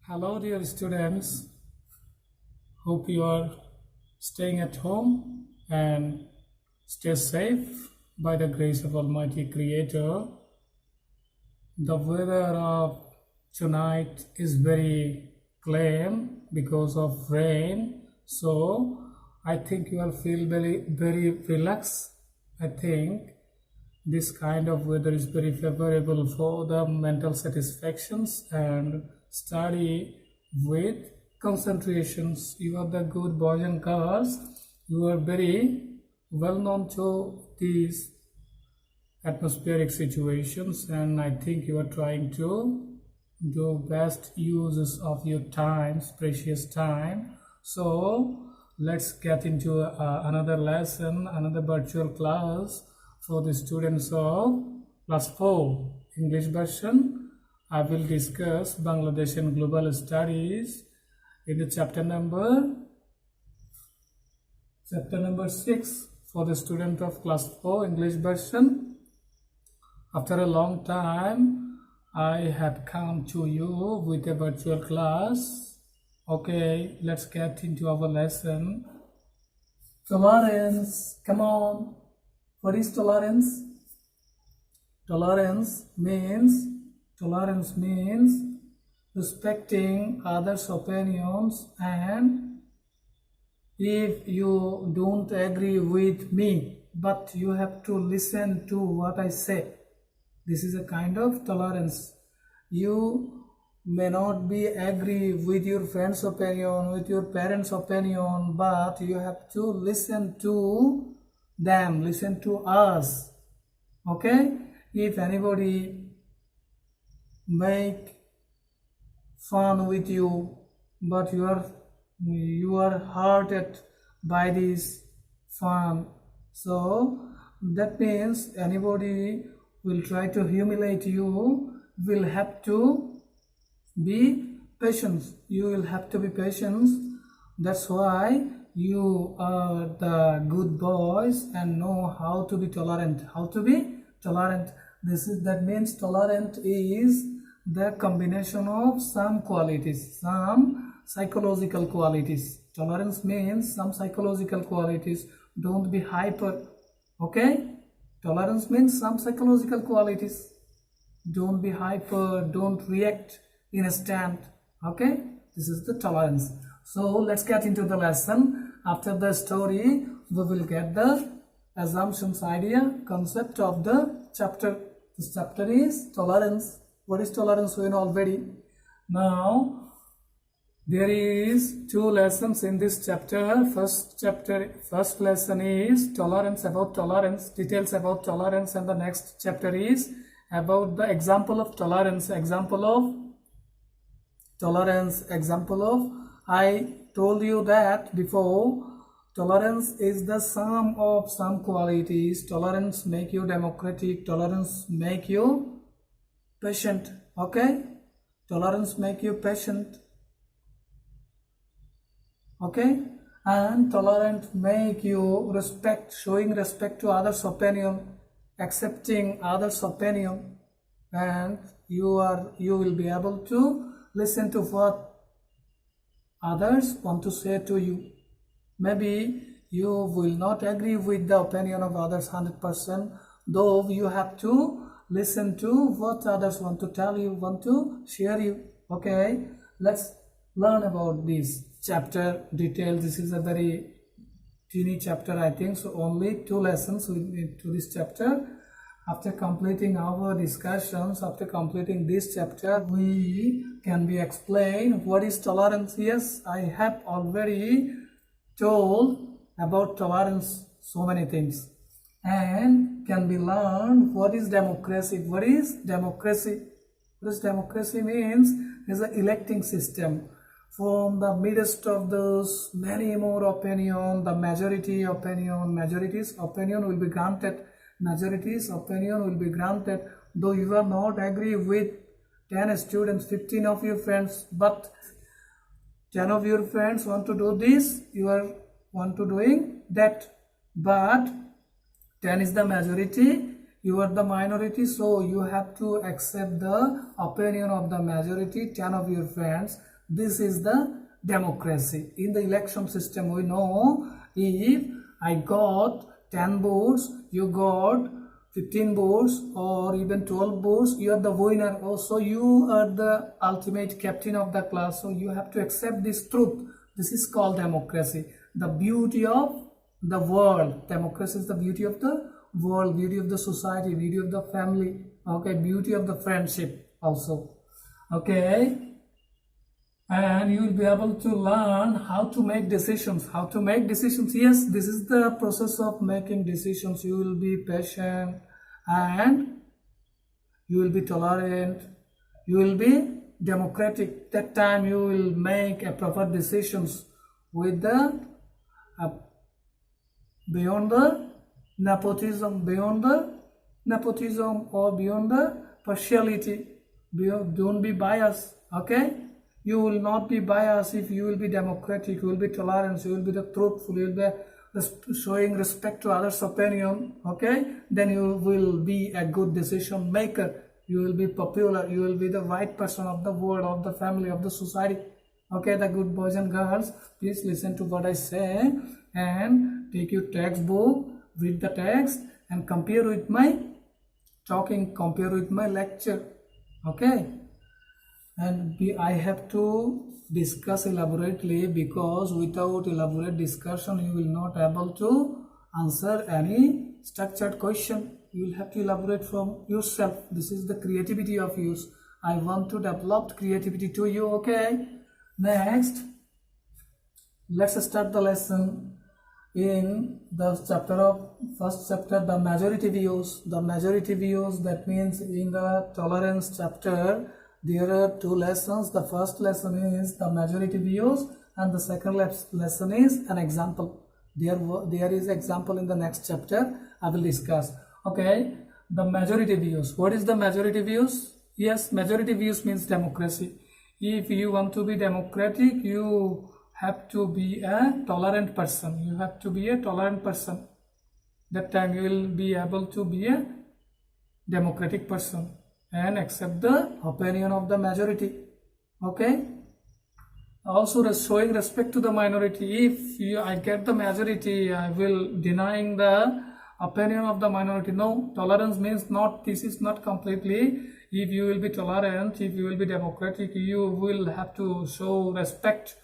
Hello, dear students. Hope you are staying at home and stay safe by the grace of Almighty Creator. The weather of tonight is very calm because of rain, so I think you will feel very relaxed. I think this kind of weather is very favorable for the mental satisfactions and study with concentrations. You are the good boys and girls. You are very well known to these atmospheric situations, and I think you are trying to do best uses of your times, precious time. So let's get into another lesson, another virtual class for the students of class 4 English version. I will discuss Bangladesh and global studies in the chapter number 6 for the student of class 4 English version. After a long time, I have come to you with a virtual class. Okay, let's get into our lesson. Tolerance, come on. What is tolerance? Tolerance means respecting others' opinions, and if you don't agree with me, but you have to listen to what I say. This is a kind of tolerance. You may not be agree with your friend's opinion, with your parents' opinion, but you have to listen to them, listen to us. Okay? If anybody make fun with you, but you are hurted by this fun, so that means anybody will try to humiliate you, will have to be patient. You will have to be patient. That's why you are the good boys and know how to be tolerant. How to be tolerant. That means tolerant is the combination of some qualities, some psychological qualities. Tolerance means some psychological qualities. Don't be hyper. Okay? Tolerance means some psychological qualities. Don't be hyper, don't react instant. Okay? This is the tolerance. So let's get into the lesson. After the story, we will get the assumptions, idea, concept of the chapter. This chapter is tolerance. What is tolerance? We know already. Now, there is 2 lessons in this chapter. First lesson is tolerance, about tolerance, details about tolerance, and the next chapter is about the example of tolerance. I told you that before. Tolerance is the sum of some qualities. Tolerance make you democratic. Tolerance make you patient. Okay? Tolerance make you patient. Okay? And tolerant make you respect, showing respect to others' opinion, accepting others' opinion, and you will be able to listen to what others want to say to you. Maybe you will not agree with the opinion of others 100%, though you have to listen to what others want to tell you, want to share you. Okay, let's learn about this chapter detail. This is a very teeny chapter, I think, so only 2 lessons to this chapter. After completing our discussions, after completing this chapter, we can be explained what is tolerance. Yes, I have already told about tolerance so many things, and can be learned what is democracy. What is democracy? What is democracy means is an electing system. From the midst of those many more opinion, the majority's opinion will be granted. Majority's opinion will be granted, though you are not agree with 10 students, 15 of your friends, but 10 of your friends want to do this, you want to doing that, but 10 is the majority, you are the minority, so you have to accept the opinion of the majority, 10 of your friends. This is the democracy. In the election system, we know if I got 10 votes, you got 15 votes or even 12 votes, you are the winner. Also, you are the ultimate captain of the class. So you have to accept this truth. This is called democracy. The beauty of the world. Democracy is the beauty of the world, beauty of the society, beauty of the family. Okay, beauty of the friendship also. Okay. And you will be able to learn how to make decisions. How to make decisions. Yes, this is the process of making decisions. You will be patient and you will be tolerant. You will be democratic. That time you will make a proper decisions with the beyond the nepotism, or beyond the partiality. Don't be biased. Okay. You will not be biased if you will be democratic, you will be tolerant, you will be the truthful, you will be showing respect to others' opinion, okay? Then you will be a good decision maker, you will be popular, you will be the right person of the world, of the family, of the society. Okay, the good boys and girls, please listen to what I say and take your textbook, read the text and compare with my talking, compare with my lecture, okay? And I have to discuss elaborately, because without elaborate discussion you will not able to answer any structured question. You will have to elaborate from yourself. This is the creativity of yours. I want to develop creativity to you. Okay, next let's start the lesson. In the first chapter, the majority views. The majority views, that means in the tolerance chapter there are two lessons. The first lesson is the majority views and the second lesson is an example. There is example in the next chapter I will discuss. Okay, the majority views. What is the majority views? Yes, majority views means democracy. If you want to be democratic, you have to be a tolerant person. You have to be a tolerant person. That time you will be able to be a democratic person and accept the opinion of the majority. Okay. Also showing respect to the minority. If I get the majority, I will denying the opinion of the minority. No, tolerance means not, this is not completely. If you will be tolerant, if you will be democratic, you will have to show respect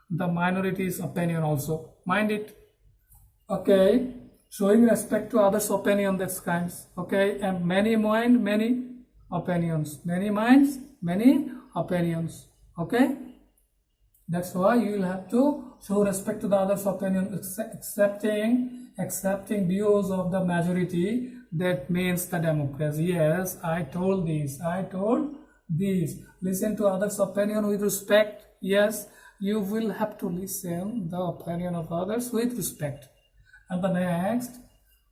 the minority's opinion also. Mind it. Okay. Showing respect to others' opinion, that's kinds. Okay. And many mind, many opinions. Many minds, many opinions. Okay. That's why you will have to show respect to the others' opinion, accepting views of the majority. That means the democracy. Yes, I told this. Listen to others' opinion with respect. Yes, you will have to listen the opinion of others with respect. And the next,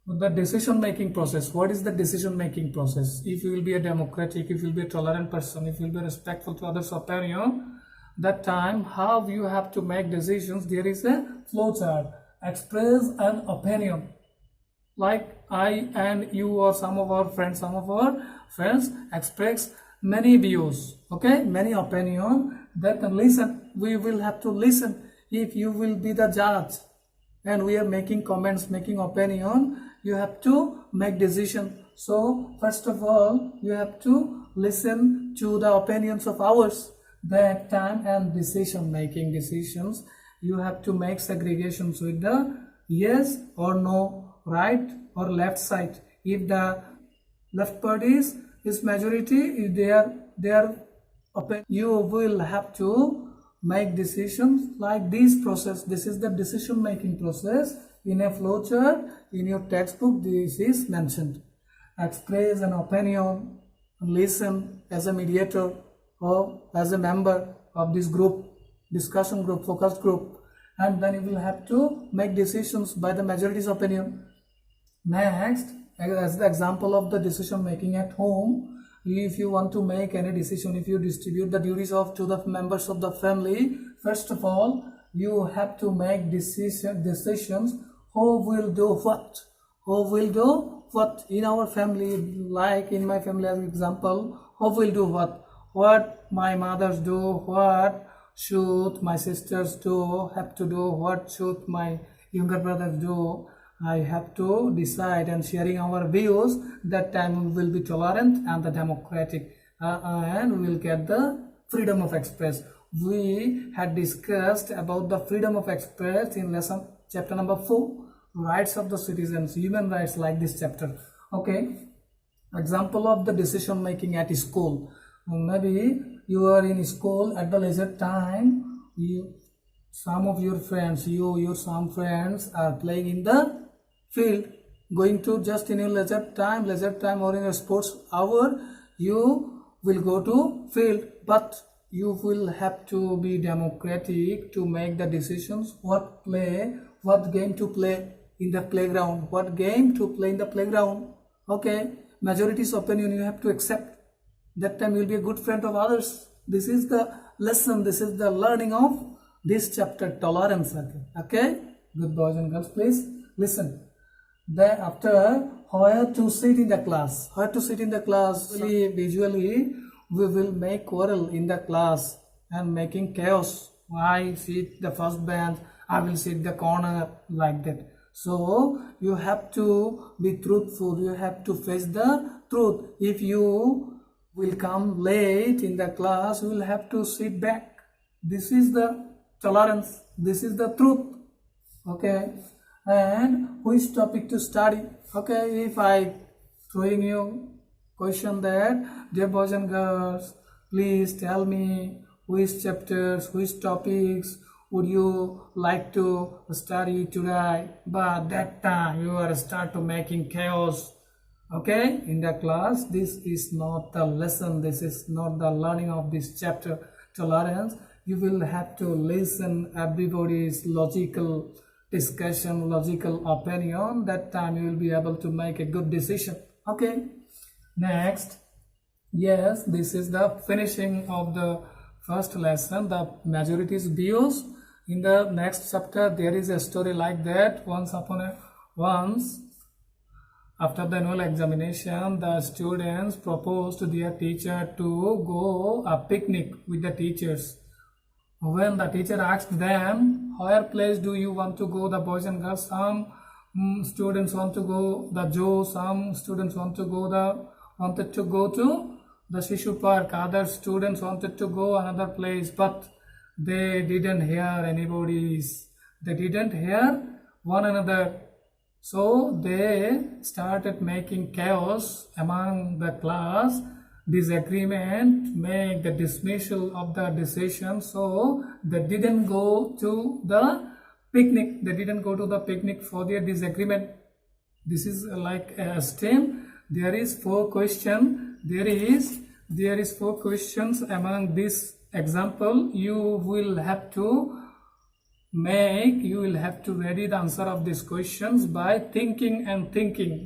the decision-making process. What is the decision-making process? If you will be a democratic, if you will be a tolerant person, if you will be respectful to others' opinion, that time how you have to make decisions, there is a flowchart. Express an opinion. Like I and you or some of our friends express many views, okay, many opinion. That listen, we will have to listen. If you will be the judge and we are making comments, making opinion, you have to make decision. So first of all, you have to listen to the opinions of ours. That time and decision making decisions, you have to make segregations with the yes or no, right or left side. If the left party is majority, you will have to make decisions like this process. This is the decision making process. In a flowchart, in your textbook, this is mentioned. Express an opinion, listen as a mediator or as a member of this group, discussion group, focus group, and then you will have to make decisions by the majority's opinion. Next, as the example of the decision making at home, if you want to make any decision, if you distribute the duties to the members of the family, first of all, you have to make decisions. Who will do what in our family? Like in my family, as an example, who will do what my mothers do, what should my sisters do, have to do, what should my younger brothers do. I have to decide, and sharing our views, that time we will be tolerant and the democratic, and we will get the freedom of express. We had discussed about the freedom of express in lesson chapter number 4, rights of the citizens, human rights, like this chapter. Okay, example of the decision making at school. Maybe you are in school at the leisure time, some of your friends, some friends are playing in the field, going to just in your leisure time or in a sports hour, you will go to field, but you will have to be democratic to make the decisions, what game to play in the playground, what game to play in the playground. Okay, majority's opinion you have to accept. That time you will be a good friend of others. This is the lesson, this is the learning of this chapter, tolerance. Okay, good boys and girls, please listen. After, where to sit in the class, visually we will make quarrel in the class and making chaos. I sit the first bench, I will sit the corner, like that. So you have to be truthful, you have to face the truth. If you will come late in the class, you will have to sit back. This is the tolerance, this is the truth. Okay, and which topic to study? Okay, if I throwing you question that, dear boys and girls, please tell me which chapters, which topics would you like to study today. But that time you are start to making chaos. Okay, in the class, this is not the lesson, this is not the learning of this chapter, tolerance. You will have to listen everybody's logical discussion, logical opinion. That time you will be able to make a good decision. Okay, next, yes, this is the finishing of the first lesson, the majority's views. In the next chapter there is a story like that. Once after the annual examination, the students proposed to their teacher to go a picnic with the teachers. When the teacher asked them, where place do you want to go, the boys and girls, some students want to go the zoo, some students wanted to go to the Shishu Park, other students wanted to go another place, but they didn't hear they didn't hear one another. So they started making chaos among the class, disagreement, make the dismissal of the decision. So they didn't go to the picnic. They didn't go to the picnic for their disagreement. This is like a STEM. There is 4 questions. There is 4 questions among this example. You will have to ready the answer of these questions by thinking.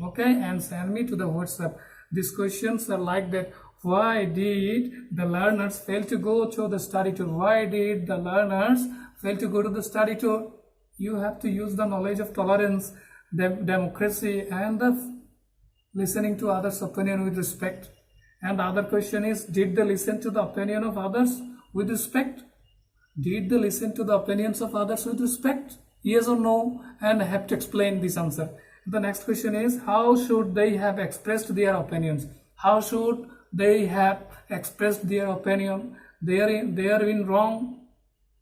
Okay, and send me to the WhatsApp. These questions are like that. Why did the learners fail to go to the study tour? Why did the learners fail to go to the study tour? You have to use the knowledge of tolerance, democracy, and the listening to others' opinion with respect. And the other question is, did they listen to the opinion of others with respect? Did they listen to the opinions of others with respect? Yes or no? And I have to explain this answer. The next question is, how should they have expressed their opinions? How should they have expressed their opinion? They are in wrong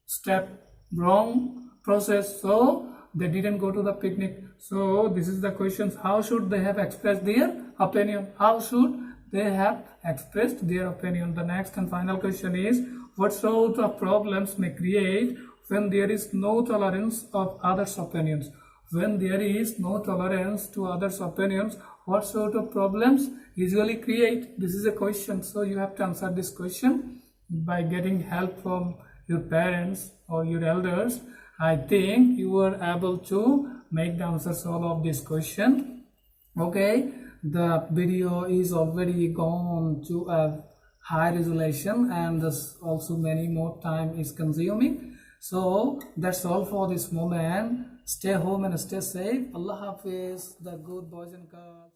step, wrong process, so they didn't go to the picnic. So this is the questions. How should they have expressed their opinion? How should they have expressed their opinion? The next and final question is, what sort of problems may create when there is no tolerance of others' opinions? When there is no tolerance to others' opinions, what sort of problems usually create? This is a question. So you have to answer this question by getting help from your parents or your elders. I think you were able to make the answers all of this question. Okay, the video is already gone to a high resolution, and this also many more time is consuming. So that's all for this moment. Stay home and stay safe. Allah Hafiz, the good boys and girls.